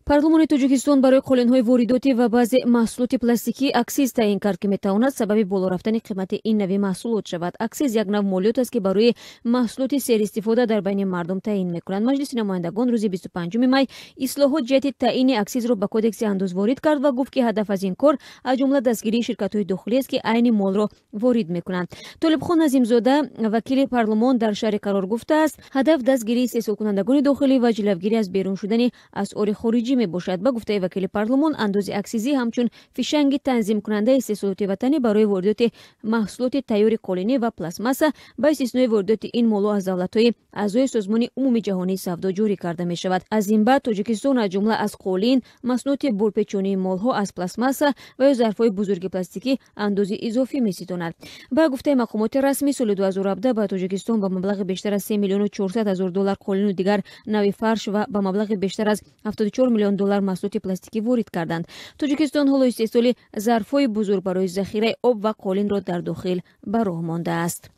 парлумони Тоҷикистон барои қолинҳои воридотӣ ва баъзе маҳсулоти пластикӣ аксиз таъин кард, ки метавонад сабаби боло рафтани қимати ин нави маҳсулот шавад. Аксиз як нав молиёт аст, ки барои маҳсулоти серистифода дар байни мардум таъин мекунанд. Маҷлиси намояндагон рӯзи 25 май ислоҳот ҷиҳати таъини аксизро ба кодекси андоз ворид кард ва гуфт, ки ҳадаф аз ин кор аз ҷумла дастгирии ширкатҳои дохилиест, ки айни молро ворид мекунанд. Толибхон Назимзода, вакили парлумон, дар шаҳри қарор гуфтааст, ҳадаф дастгирии истеҳсолкунандагони дохилӣ ва ҷилавгирӣ аз берун шудани асъори хориҷӣ мебошад. Ба гуфтаи вакили парлумон, андози аксизӣ ҳамчун фишанги танзимкунандаи истеҳсолоти ватанӣ барои воридоти маҳсулоти тайёри қолинӣ ва пластмасса ба истиснои воридоти ин молҳо аз давлатҳои аъзои созмони умумии ҷаҳонии савдо ҷорӣ карда мешавад. Аз ин баъд Тоҷикистон аз ҷумла аз қолин, маснуоти бурпечонии молҳо аз пластмасса ва ё зарфҳои бузурги пластикӣ андози изофӣ меситонад. Ба гуфтаи мақомоти расмӣ, соли 2017 ба Тоҷикистон ба маблағи бештар аз 3 миллиону 400 ҳазор доллар қолину дигар нави фарш ва ба маблағи бештар аз 74 миллион доллар маҳсулоти пластикӣ ворид карданд. Тоҷикистон ҳоло истеҳсоли зарфҳои бузург барои захираи об ва қолинро дар дохил ба роҳ мондааст.